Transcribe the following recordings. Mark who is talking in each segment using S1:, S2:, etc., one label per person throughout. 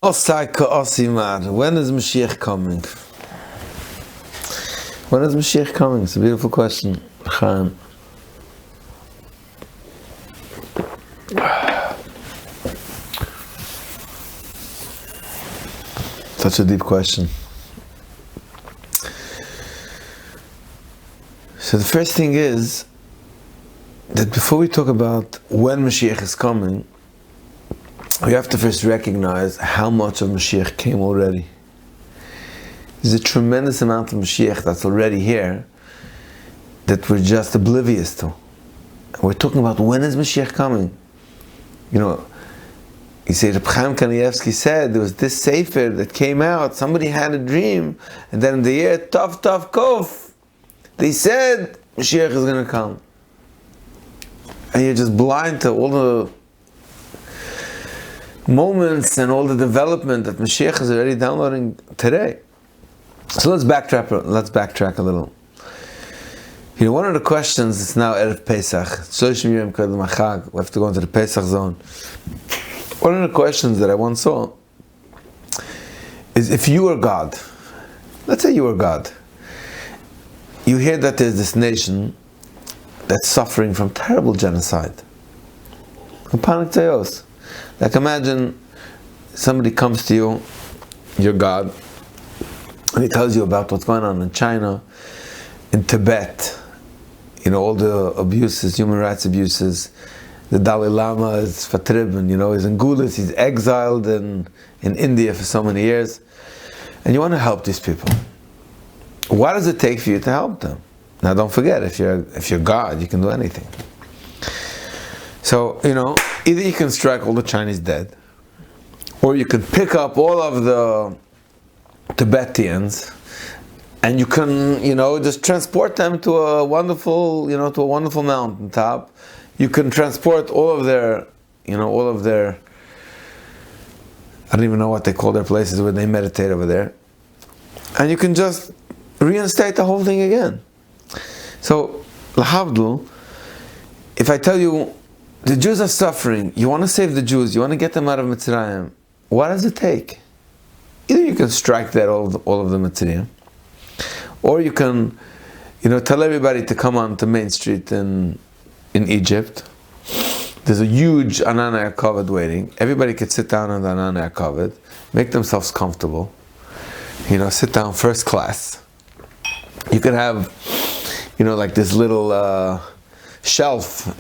S1: Osai Osimar. When is Mashiach coming? When is Mashiach coming? It's a beautiful question. Chaim. Such a deep question. So the first thing is that before we talk about when Mashiach is coming, we have to first recognize how much of Mashiach came already. There's a tremendous amount of Mashiach that's already here that we're just oblivious to. We're talking about when is Mashiach coming? You know, you say Reb Chaim Kanievsky said there was this sefer that came out, somebody had a dream, and then in the year Tov Kof, they said Mashiach is going to come. And you're just blind to all the moments and all the development that Mashiach is already downloading today. So let's backtrack a little. You know, one of the questions, it's now Erev Pesach, we have to go into the Pesach zone. One of the questions that I once saw is, if you were God, let's say you were God, you hear that there's this nation that's suffering from terrible genocide. Like imagine somebody comes to you, you're God, and he tells you about what's going on in China, in Tibet, you know, all the abuses, human rights abuses. The Dalai Lama is Fatrib, you know, he's in Gulis, he's exiled in India for so many years. And you want to help these people. What does it take for you to help them? Now don't forget, if you're God, you can do anything. So, you know, either you can strike all the Chinese dead, or you can pick up all of the Tibetans, and you can, you know, just transport them to a wonderful, mountaintop. You can transport all of their, I don't even know what they call their places where they meditate over there. And you can just reinstate the whole thing again. So, lahavdul, if I tell you, the Jews are suffering, you want to save the Jews, you want to get them out of Mitzrayim, what does it take? Either you can strike dead all of the Mitzrayim, or you can, tell everybody to come on to Main Street in Egypt. There's a huge Anana Kovet waiting. Everybody could sit down on the Anana Kovet, make themselves comfortable, sit down first class. You could have, like this little shelf,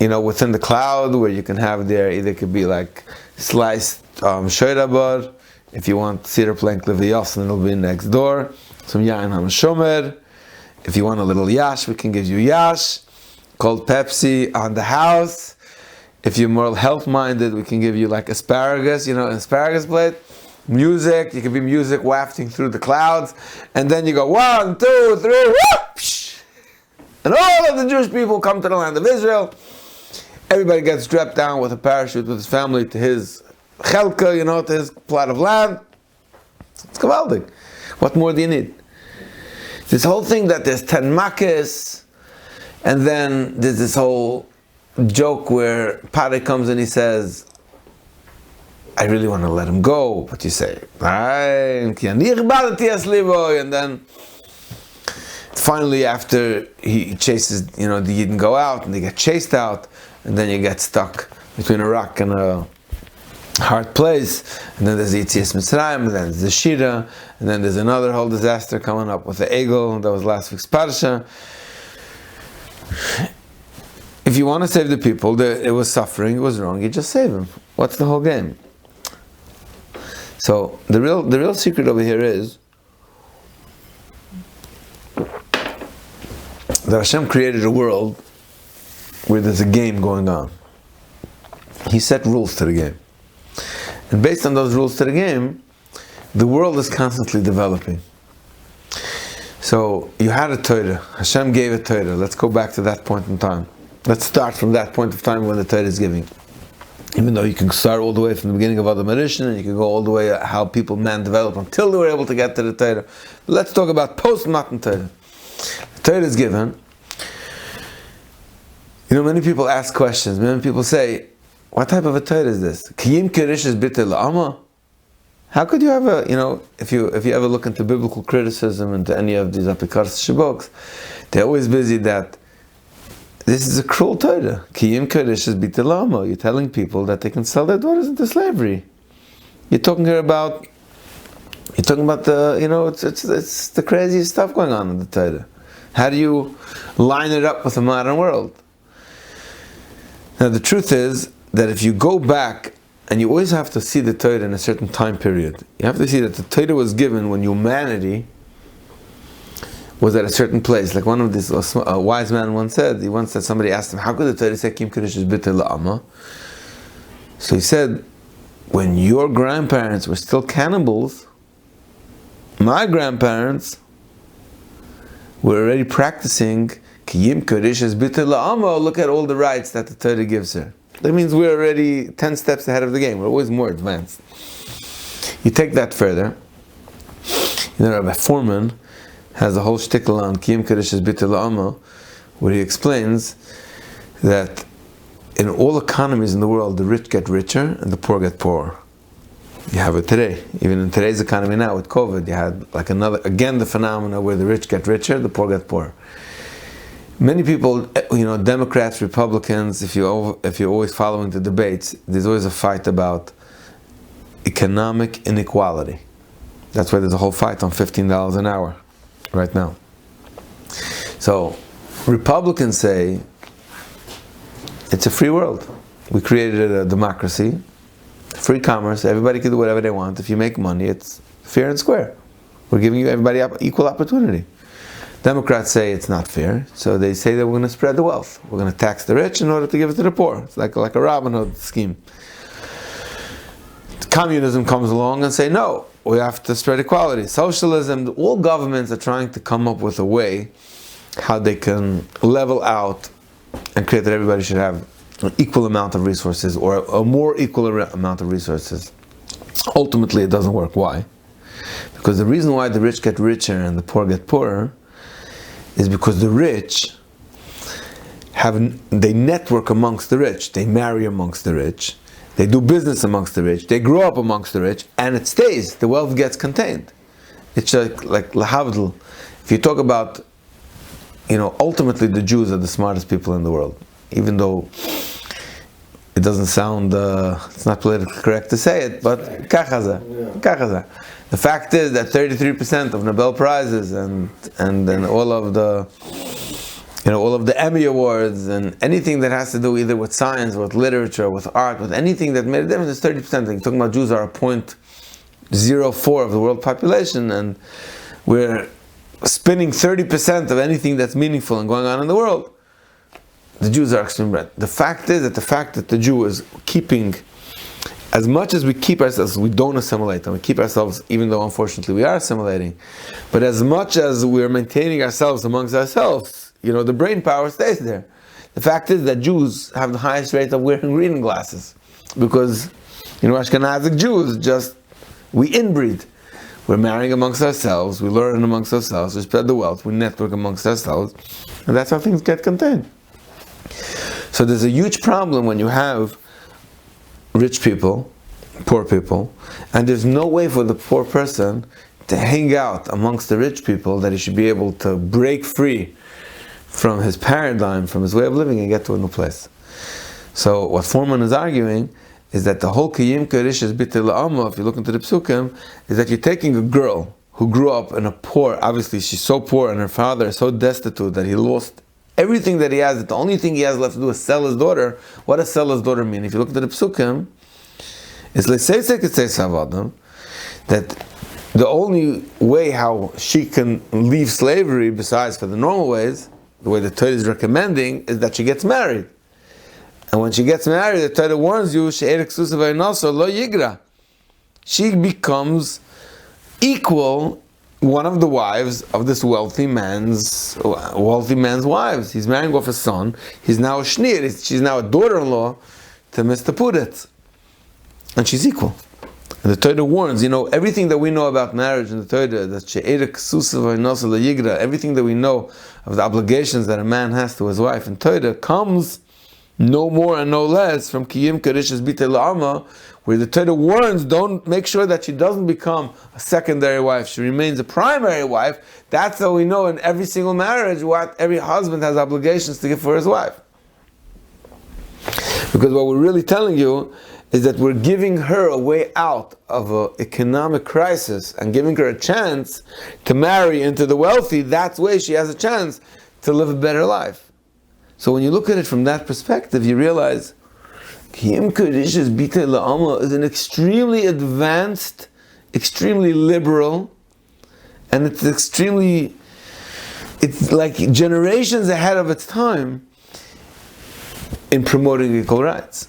S1: within the cloud where you can have there, either it could be like sliced shoyrabar, if you want cedar plank leviyos, and it'll be next door. Some yain shomer. If you want a little yash, we can give you yash. Cold Pepsi on the house. If you're more health-minded, we can give you like asparagus, asparagus plate. Music, you can be music wafting through the clouds. And then you go 1, 2, 3, whoosh! And all of the Jewish people come to the land of Israel. Everybody gets strapped down with a parachute with his family to his chelka, to his plot of land. It's gewaldig. What more do you need? This whole thing that there's 10 makkahs, and then there's this whole joke where Pare comes and he says, I really want to let him go, but you say, and then finally after he chases, the Yidden go out and they get chased out, and then you get stuck between a rock and a hard place, and then there's the Yitzias Mitzrayim, and then there's the Shira, and then there's another whole disaster coming up with the Egel, that was last week's Parsha. If you want to save the people, it was suffering, it was wrong, you just save them. What's the whole game? So the real secret over here is that Hashem created a world where there's a game going on. He set rules to the game. And based on those rules to the game, the world is constantly developing. So you had a Torah. Hashem gave a Torah. Let's go back to that point in time. Let's start from that point of time when the Torah is giving. Even though you can start all the way from the beginning of Adam Rishon, and you can go all the way how man developed until they were able to get to the Torah. Let's talk about post-Matan Torah. The Torah is given. Many people ask questions. Many people say, what type of a Torah is this? Kiyim kerish is bitel la'ama? How could you have a, if you ever look into biblical criticism, into any of these Apikaras books, they're always busy that this is a cruel Torah. Kiyim Kodesh is bitilama. You're telling people that they can sell their daughters into slavery. You're talking about the, it's the craziest stuff going on in the Torah. How do you line it up with the modern world? Now the truth is that if you go back, and you always have to see the Torah in a certain time period. You have to see that the Torah was given when humanity was at a certain place. Like one of these, a wise man once said, somebody asked him, how could the Torah say Kim Kodesh is bitter la'ama? So he said, when your grandparents were still cannibals, my grandparents were already practicing Kiyim Kodesh is bitter la'ama. Look at all the rights that the Torah gives her. That means we're already 10 steps ahead of the game. We're always more advanced. You take that further. Rabbi Foreman has a whole shtickle on Kiyim Kodesh Bitul La'ama, where he explains that in all economies in the world, the rich get richer and the poor get poorer. You have it today. Even in today's economy now with COVID, you had the phenomena where the rich get richer, the poor get poorer. Many people, Democrats, Republicans, if you're always following the debates, there's always a fight about economic inequality. That's why there's a whole fight on $15 an hour right now. So, Republicans say it's a free world. We created a democracy, free commerce, everybody can do whatever they want. If you make money, it's fair and square. We're giving you everybody equal opportunity. Democrats say it's not fair, so they say that we're going to spread the wealth. We're going to tax the rich in order to give it to the poor. It's like a Robin Hood scheme. Communism comes along and say, no, we have to spread equality. Socialism, all governments are trying to come up with a way how they can level out and create that everybody should have an equal amount of resources, or a more equal amount of resources. Ultimately, it doesn't work. Why? Because the reason why the rich get richer and the poor get poorer is because the rich they network amongst the rich, they marry amongst the rich, they do business amongst the rich, they grow up amongst the rich, and it stays, the wealth gets contained. It's like lahavdil. If you talk about, ultimately the Jews are the smartest people in the world, even though it doesn't sound, it's not politically correct to say it, but kachaza. The fact is that 33% of Nobel Prizes and then all of the Emmy Awards and anything that has to do either with science, with literature, with art, with anything that made a difference is 30%. You're talking about Jews are 0.04 of the world population, and we're spinning 30% of anything that's meaningful and going on in the world. The Jews are extremely right. The fact is that the Jew is keeping, as much as we keep ourselves, we don't assimilate, and we keep ourselves, even though unfortunately we are assimilating, but as much as we're maintaining ourselves amongst ourselves, the brain power stays there. The fact is that Jews have the highest rate of wearing reading glasses, because, Ashkenazic Jews we inbreed. We're marrying amongst ourselves, we learn amongst ourselves, we spread the wealth, we network amongst ourselves, and that's how things get contained. So there's a huge problem when you have rich people, poor people, and there's no way for the poor person to hang out amongst the rich people, that he should be able to break free from his paradigm, from his way of living, and get to a new place. So what Foreman is arguing is that the whole Kiyim Kodesh is Bitul La'ama, if you look into the Psukim, is that you're taking a girl who grew up in a poor, obviously she's so poor and her father is so destitute that he lost everything that he has, that the only thing he has left to do is sell his daughter. What does sell his daughter mean? If you look at the Psukim, it's that the only way how she can leave slavery, besides for the normal ways, the way the Torah is recommending, is that she gets married. And when she gets married, the Torah warns you, she becomes equal, one of the wives of this wealthy man's wives. He's marrying off his son. He's now a shnir. She's now a daughter-in-law to Mr. Puditz. And she's equal. And the Torah warns, everything that we know about marriage in the Torah, that everything that we know of the obligations that a man has to his wife in Torah comes no more and no less from Kiyim Kadishas Bite La'ama, where the Torah warns, don't make sure that she doesn't become a secondary wife, she remains a primary wife. That's how we know in every single marriage what every husband has obligations to give for his wife. Because what we're really telling you is that we're giving her a way out of an economic crisis and giving her a chance to marry into the wealthy. That's way she has a chance to live a better life. So when you look at it from that perspective, you realize Kiyim Kadishas Bite La'ama is an extremely advanced, extremely liberal, and it's like generations ahead of its time in promoting equal rights.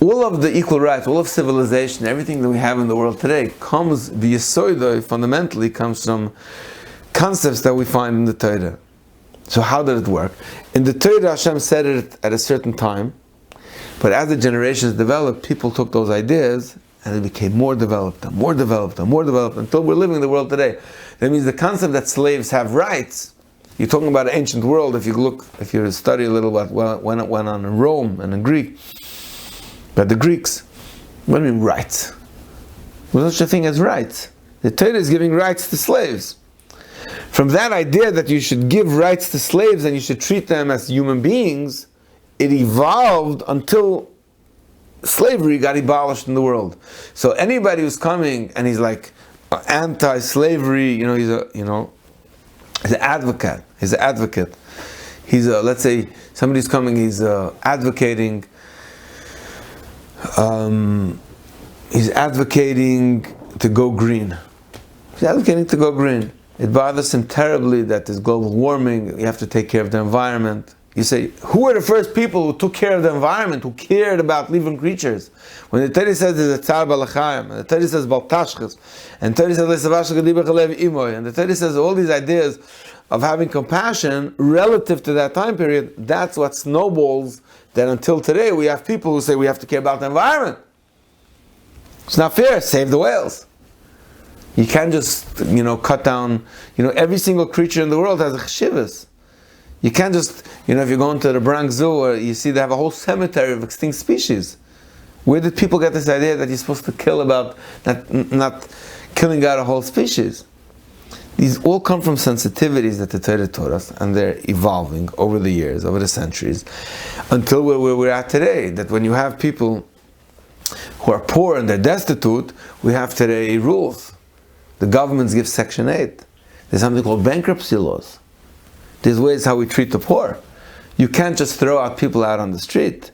S1: All of the equal rights, all of civilization, everything that we have in the world today comes, the Yesoidoi fundamentally comes from concepts that we find in the Torah. So how did it work? In the Torah, Hashem said it at a certain time, but as the generations developed, people took those ideas and it became more developed, and more developed, and more developed, until we're living in the world today. That means the concept that slaves have rights. You're talking about an ancient world. If you study a little about what went on in Rome and in Greek, but the Greeks, what do you mean rights? There's such a thing as rights. The Torah is giving rights to slaves. From that idea that you should give rights to slaves and you should treat them as human beings, it evolved until slavery got abolished in the world. So anybody who's coming and he's like anti-slavery, he's an advocate. He's an advocate. Let's say somebody's coming, he's advocating. He's advocating to go green. He's advocating to go green. It bothers him terribly that there's global warming. You have to take care of the environment. You say, who are the first people who took care of the environment, who cared about living creatures? When the Torah says there's a tzar balachayim, and the Torah says bal tashchis, and the Torah says and the Torah says all these ideas of having compassion relative to that time period, that's what snowballs that until today we have people who say we have to care about the environment. It's not fair, save the whales. You can't just, cut down, every single creature in the world has a cheshivas. You can't just, if you're going to the Bronx Zoo, or you see they have a whole cemetery of extinct species. Where did people get this idea that you're supposed to kill about not killing out a whole species? These all come from sensitivities that the Torah taught us, and they're evolving over the years, over the centuries, until where we're at today. That when you have people who are poor and they're destitute, we have today rules. The governments give Section 8. There's something called bankruptcy laws. There's ways how we treat the poor. You can't just throw out people out on the street.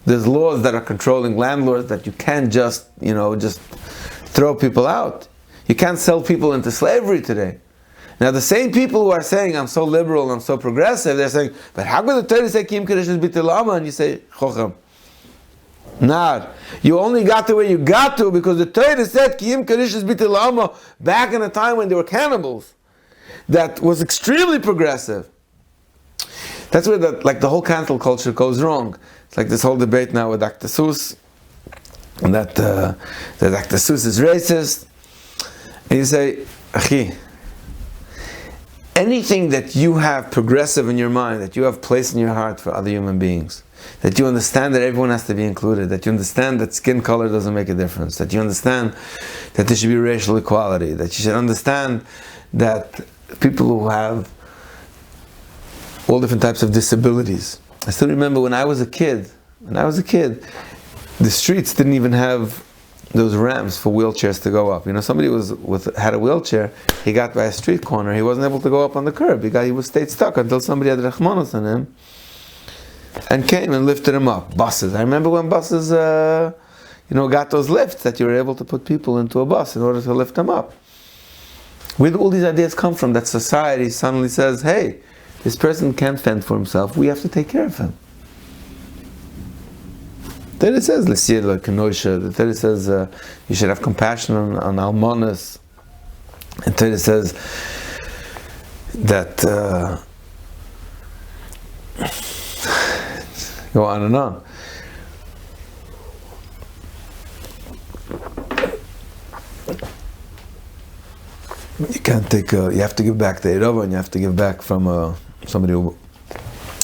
S1: There's laws that are controlling landlords that you can't just throw people out. You can't sell people into slavery today. Now the same people who are saying, I'm so liberal, I'm so progressive, they're saying, but how could the Torah say, Kiyim Kadishas Bite La'ama? And you say, Chocham. Nah, you only got to where you got to because the Torah said, Kiyim Kadishas Bite La'ama, back in a time when they were cannibals. That was extremely progressive. That's where the whole cancel culture goes wrong. It's like this whole debate now with Dr. Seuss, and that Dr. Seuss is racist. And you say, Achi, anything that you have progressive in your mind, that you have placed in your heart for other human beings, that you understand that everyone has to be included, that you understand that skin color doesn't make a difference, that you understand that there should be racial equality, that you should understand that people who have all different types of disabilities. I still remember when I was a kid, the streets didn't even have those ramps for wheelchairs to go up. Somebody had a wheelchair, he got by a street corner, he wasn't able to go up on the curb. He stayed stuck until somebody had Rachmanos on him and came and lifted him up. Buses. I remember when buses got those lifts that you were able to put people into a bus in order to lift them up. Where do all these ideas come from? That society suddenly says, hey, this person can't fend for himself, we have to take care of him. Then it says, the Torah says you should have compassion on almonas. And Torah says that go on and on. You can't take. You have to give back the Eirova, and you have to give back from somebody who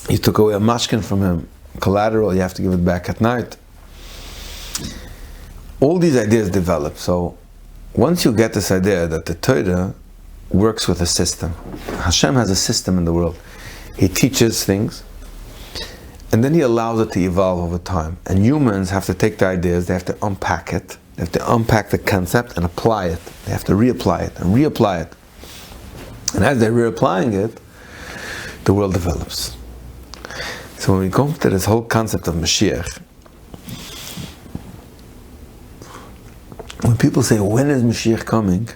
S1: you took away a mashkin from him. collateral, you have to give it back at night. All these ideas develop. So once you get this idea that the Torah works with a system, Hashem has a system in the world. He teaches things, and then He allows it to evolve over time. And humans have to take the ideas, they have to unpack it, they have to unpack the concept and apply it. They have to reapply it and reapply it. And as they're reapplying it, the world develops. So when we go to this whole concept of Mashiach, when people say, when is Mashiach coming?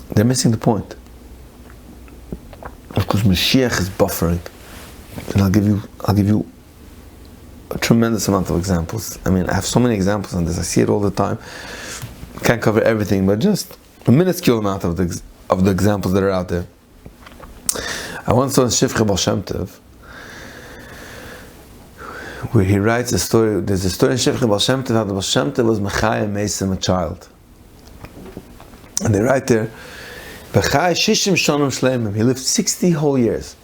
S1: They're missing the point. Of course, Mashiach is buffering. And I'll give you a tremendous amount of examples. I mean, I have so many examples on this. I see it all the time. Can't cover everything, but just a minuscule amount of the examples that are out there. I once saw in Shifcha Baal Shem Tov, where he writes a story. There's a story in Shifcha Baal Shem Tov how the Baal Shem Tov was Mechayim Mesim, a child. And they write there, Bechai Shishim Shonim Shleimim, he lived 60 whole years.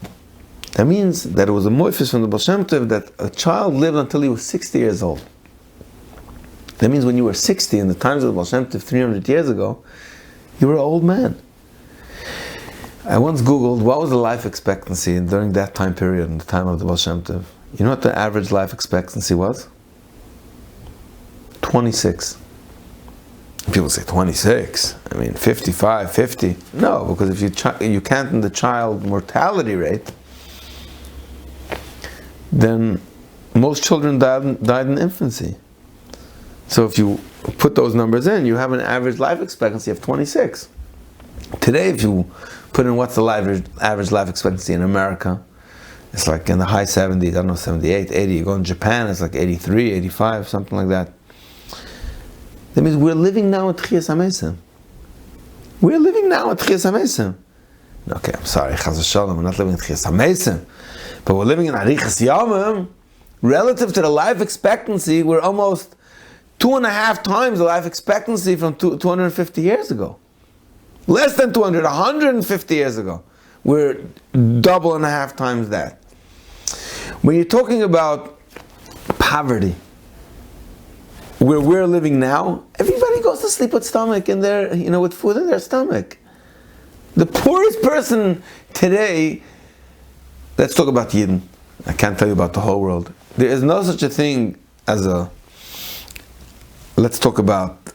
S1: That means that it was a moifis from the Baal Shem Tov that a child lived until he was 60 years old. That means when you were 60 in the times of the Baal Shem Tov 300 years ago, you were an old man. I once Googled what was the life expectancy during that time period, in the time of the Baal Shem Tov. You know what the average life expectancy was? 26. People say 26. I mean 55, 50. No, because if you count in the child mortality rate, then most children died in infancy. So if you put those numbers in, you have an average life expectancy of 26. Today, if you put in what's the average life expectancy in America, it's like in the high 70s, I don't know, 78, 80. You go in Japan, it's like 83, 85, something like that. That means we're living now at Tchias HaMesim. We're living now at Tchias HaMesim. Okay, I'm sorry, Chaz v'Shalom, we're not living at Tchias HaMesim. But we're living in Arichas Yamim. Relative to the life expectancy, we're almost 2.5 times the life expectancy from 250 years ago. Less than 200, 150 years ago. We're 2.5 times that. When you're talking about poverty, where we're living now, everybody goes to sleep with stomach in their, with food in their stomach. The poorest person today, let's talk about Yidden. I can't tell you about the whole world. There is no such a thing as let's talk about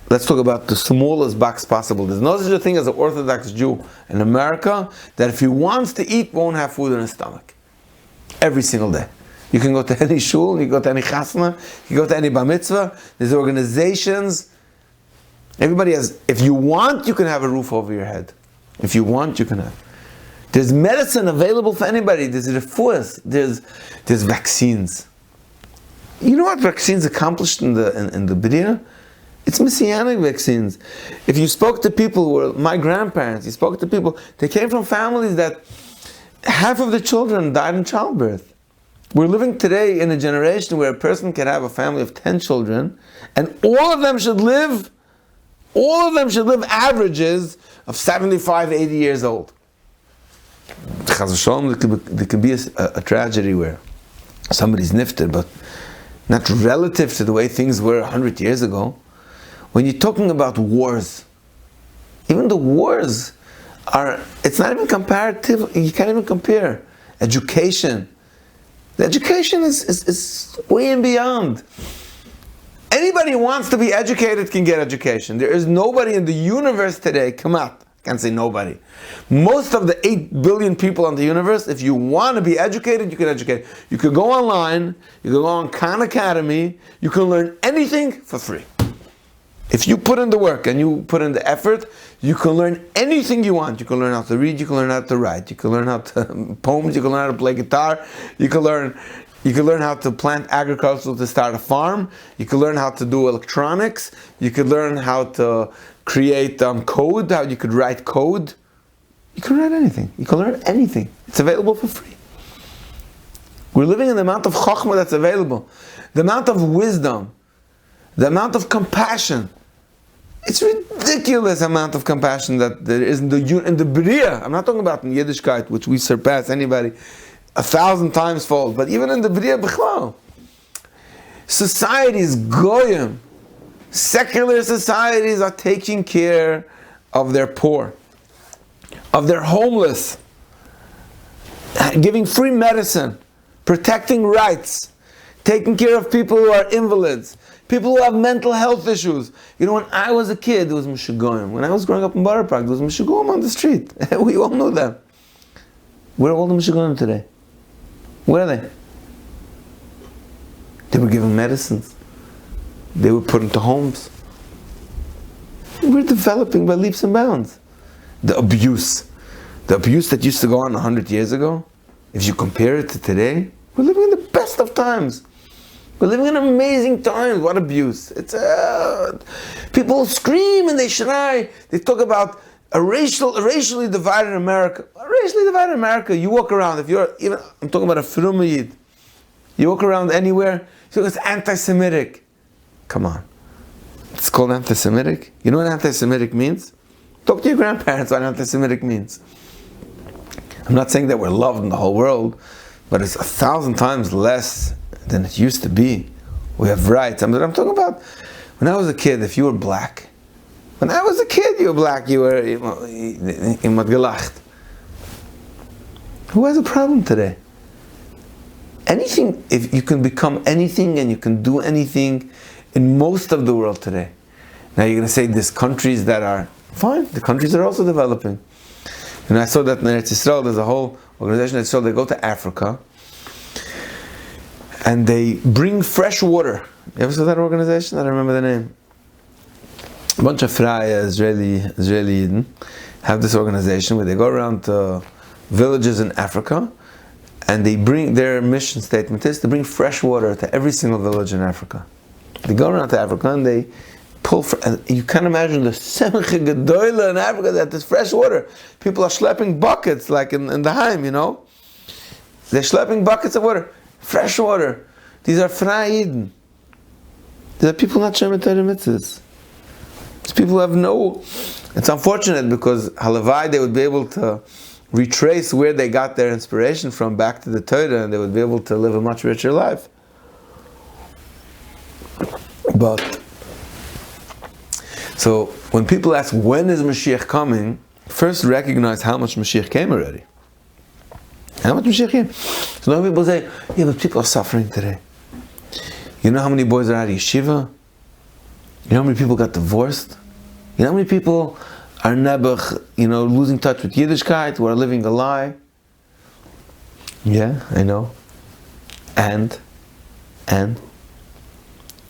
S1: the smallest box possible. There's no such a thing as an Orthodox Jew in America that if he wants to eat, won't have food in his stomach. Every single day. You can go to any shul, you can go to any chasna, you can go to any bar mitzvah. There's organizations. Everybody has, if you want, you can have a roof over your head. If you want, you can have. There's medicine available for anybody. There's refuahs. There's vaccines. You know what vaccines accomplished in the Bria? It's messianic vaccines. If you spoke to people who were my grandparents, you spoke to people, they came from families that half of the children died in childbirth. We're living today in a generation where a person can have a family of 10 children, and all of them should live averages of 75, 80 years old. Chaz v'Shalom, there could be a tragedy where somebody's nifted, but not relative to the way things were 100 years ago. When you're talking about wars, even the wars it's not even comparative, you can't even compare. Education. The education is way and beyond. Anybody who wants to be educated can get education. There is nobody in the universe today, come out, I can't say nobody. Most of the 8 billion people on the universe, if you want to be educated, you can educate. You can go online, you can go on Khan Academy, you can learn anything for free. If you put in the work and you put in the effort, you can learn anything you want. You can learn how to read, you can learn how to write, you can learn how to poems, you can learn how to play guitar, you can learn how to plant agriculture to start a farm, you can learn how to do electronics, you can learn how to create code, how you could write code. You can write anything. You can learn anything. It's available for free. We're living in the amount of chokhmah that's available, the amount of wisdom, the amount of compassion. It's ridiculous amount of compassion that there is in the Bria. I'm not talking about in Yiddishkeit, which we surpass anybody 1,000 times fold. But even in the B'riyah B'chlal, societies, goyim, secular societies are taking care of their poor, of their homeless, giving free medicine, protecting rights, taking care of people who are invalids, people who have mental health issues. You know, when I was a kid, there was Meshugoyim. When I was growing up in Borough Park, there was Meshugoyim on the street. We all knew them. Where are all the Meshugoyim today? Where are they? They were given medicines. They were put into homes. We're developing by leaps and bounds. The abuse that used to go on 100 years ago, if you compare it to today, we're living in the best of times. We're living in amazing times. What abuse. It's people scream and they shray. They talk about a racially divided America. A racially divided America, you walk around, if you're even, I'm talking about a Frumiyid, you walk around anywhere, so it's anti-Semitic. Come on. It's called anti-Semitic? You know what anti-Semitic means? Talk to your grandparents what anti-Semitic means. I'm not saying that we're loved in the whole world, but it's 1,000 times less than it used to be. We have rights. I'm talking about when I was a kid, if you were black. When I was a kid, you were black, you were gelacht. Who has a problem today? Anything, if you can become anything and you can do anything in most of the world today. Now you're going to say there's countries that are fine, the countries are also developing. And I saw that in Eretz Yisrael, there's a whole organization in Israel, they go to Africa and they bring fresh water. You ever saw that organization? I don't remember the name. A bunch of Fraya, Israeli Yidden, have this organization where they go around to villages in Africa and they bring, their mission statement is to bring fresh water to every single village in Africa. They go around to Africa and they pull, you can't imagine the Semche Gedoyle in Africa that there's fresh water. People are schlepping buckets like in the Haim, you know. They're schlepping buckets of water. Fresh water. These are Frei Yidden. These are people not Shemet Torah mitzvahs. These people have no... It's unfortunate because halavai they would be able to retrace where they got their inspiration from back to the Torah and they would be able to live a much richer life. But... So, when people ask when is Mashiach coming, first recognize how much Mashiach came already. How much Mashiach came? So now people say, yeah, but people are suffering today. You know how many boys are out of yeshiva? You know how many people got divorced? You know how many people are nebuch, losing touch with Yiddishkeit, who are living a lie? Yeah, I know. And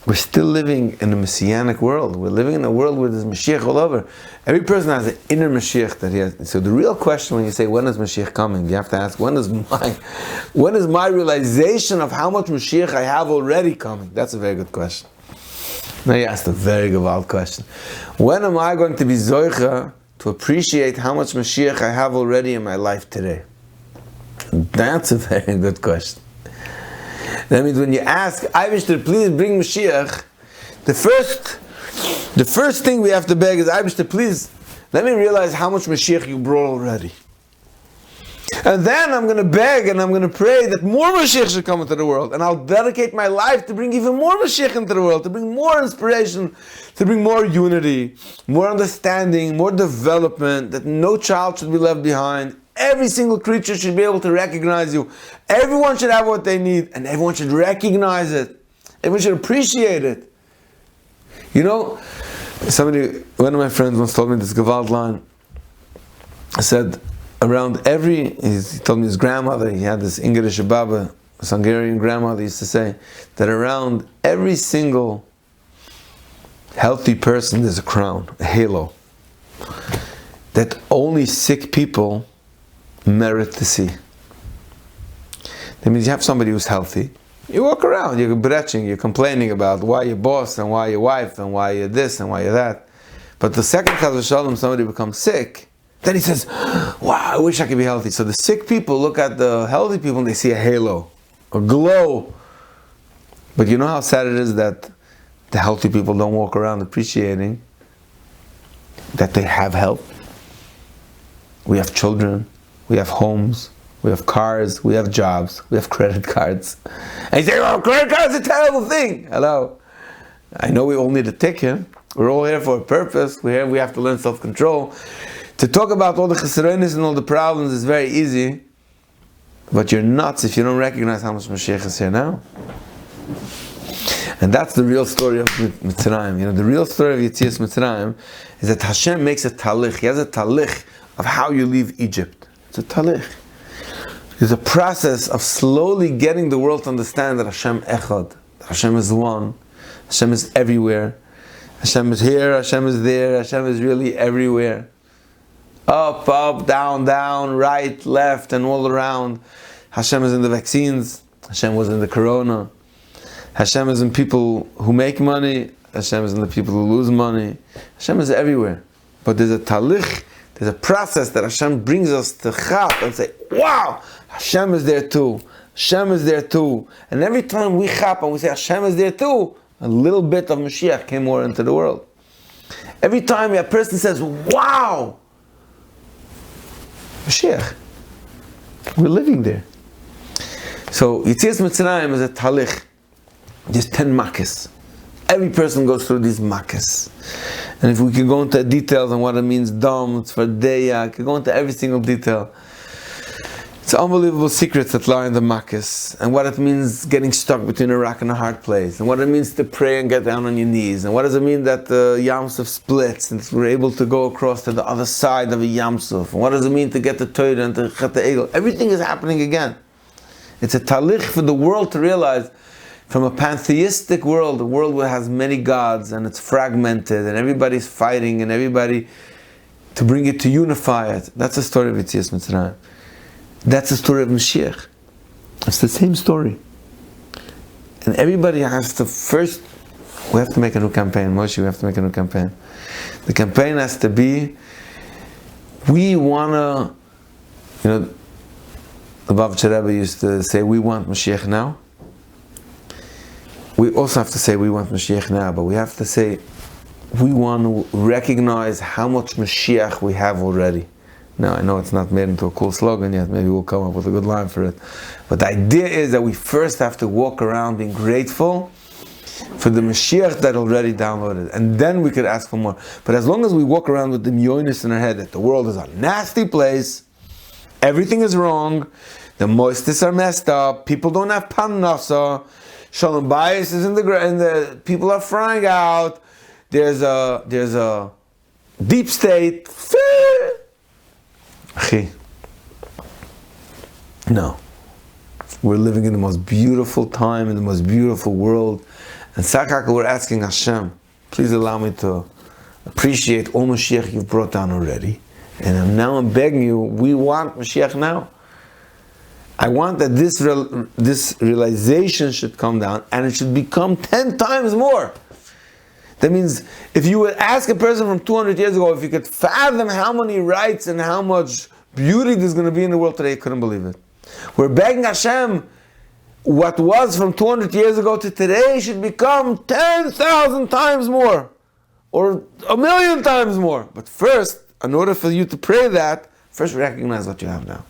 S1: we're still living in a messianic world. We're living in a world where there's Mashiach all over. Every person has an inner Mashiach that he has. So the real question when you say, when is Mashiach coming? You have to ask, when is my realization of how much Mashiach I have already coming? That's a very good question. Now you asked a very good question. When am I going to be zoicha to appreciate how much Mashiach I have already in my life today? That's a very good question. That means when you ask, I wish to please bring Mashiach, the first thing we have to beg is, I wish to please, let me realize how much Mashiach you brought already. And then I'm going to beg and I'm going to pray that more Mashiach should come into the world. And I'll dedicate my life to bring even more Mashiach into the world, to bring more inspiration, to bring more unity, more understanding, more development, that no child should be left behind. Every single creature should be able to recognize you. Everyone should have what they need, and everyone should recognize it. Everyone should appreciate it. You know, one of my friends once told me this Gewalt line. I said, he told me his grandmother, he had this Ingerish Baba, this Hungarian grandmother used to say, that around every single healthy person there's a crown, a halo, that only sick people merit to see. That means you have somebody who's healthy, you walk around, you're bretching, you're complaining about why your boss and why your wife and why you're this and why you're that. But the second Chas v'Shalom somebody becomes sick, then he says, wow, I wish I could be healthy. So the sick people look at the healthy people and they see a halo, a glow. But you know how sad it is that the healthy people don't walk around appreciating that they have health. We have children, we have homes, we have cars, we have jobs, we have credit cards. And you say, oh, credit cards are a terrible thing. Hello. I know we all need a ticket. We're all here for a purpose. We have to learn self-control. To talk about all the chesronos and all the problems is very easy, but you're nuts if you don't recognize how much Mashiach is here now. And that's the real story of Mitzrayim. The real story of Yetzias Mitzrayim is that Hashem makes a talich. He has a talich of how you leave Egypt. It's a talich. It's a process of slowly getting the world to understand that Hashem echad, that Hashem is one, Hashem is everywhere, Hashem is here, Hashem is there, Hashem is really everywhere. Up, up, down, down, right, left, and all around. Hashem is in the vaccines, Hashem was in the corona, Hashem is in people who make money, Hashem is in the people who lose money, Hashem is everywhere. But there's a talich, there's a process that Hashem brings us to chap and say, wow, Hashem is there too, Hashem is there too. And every time we chap and we say Hashem is there too, a little bit of Mashiach came more into the world. Every time a person says, wow, Mashiach, we're living there. So Yetzias Mitzrayim is a talich. There's 10 makkos. Every person goes through these makkos. And if we could go into details on what it means, dam, tzvardeya, I could go into every single detail. It's unbelievable secrets that lie in the makkos, and what it means getting stuck between a rock and a hard place, and what it means to pray and get down on your knees, and what does it mean that the Yam Suf splits and we're able to go across to the other side of a Yam Suf, and what does it mean to get the Torah and to Chet Egel. Everything is happening again. It's a talich for the world to realize, from a pantheistic world, a world that has many gods and it's fragmented and everybody's fighting and everybody, to bring it to unify it. That's the story of Yetzias Mitzrayim. That's the story of Mashiach. It's the same story. And everybody has to first, we have to make a new campaign. Moshe, we have to make a new campaign. The campaign has to be, we want to, the Bavitcher Rebbe used to say, we want Mashiach now. We also have to say, we want Mashiach now, but we have to say, we want to recognize how much Mashiach we have already. Now, I know it's not made into a cool slogan yet, maybe we'll come up with a good line for it. But the idea is that we first have to walk around being grateful for the Mashiach that already downloaded, and then we could ask for more. But as long as we walk around with the myonis in our head that the world is a nasty place, everything is wrong, the moistus are messed up, people don't have parnasa, shalom bayis is in the ground, the people are frying out, there's a deep state. No. We're living in the most beautiful time, in the most beautiful world. And Sakaka, we're asking Hashem, please allow me to appreciate all Mashiach you've brought down already. And now I'm begging you, we want Mashiach now. I want that this realization should come down and it should become 10 times more. That means if you would ask a person from 200 years ago if you could fathom how many rights and how much beauty there's going to be in the world today, you couldn't believe it. We're begging Hashem, what was from 200 years ago to today should become 10,000 times more, or 1,000,000 times more. But first, in order for you to pray that, first recognize what you have now.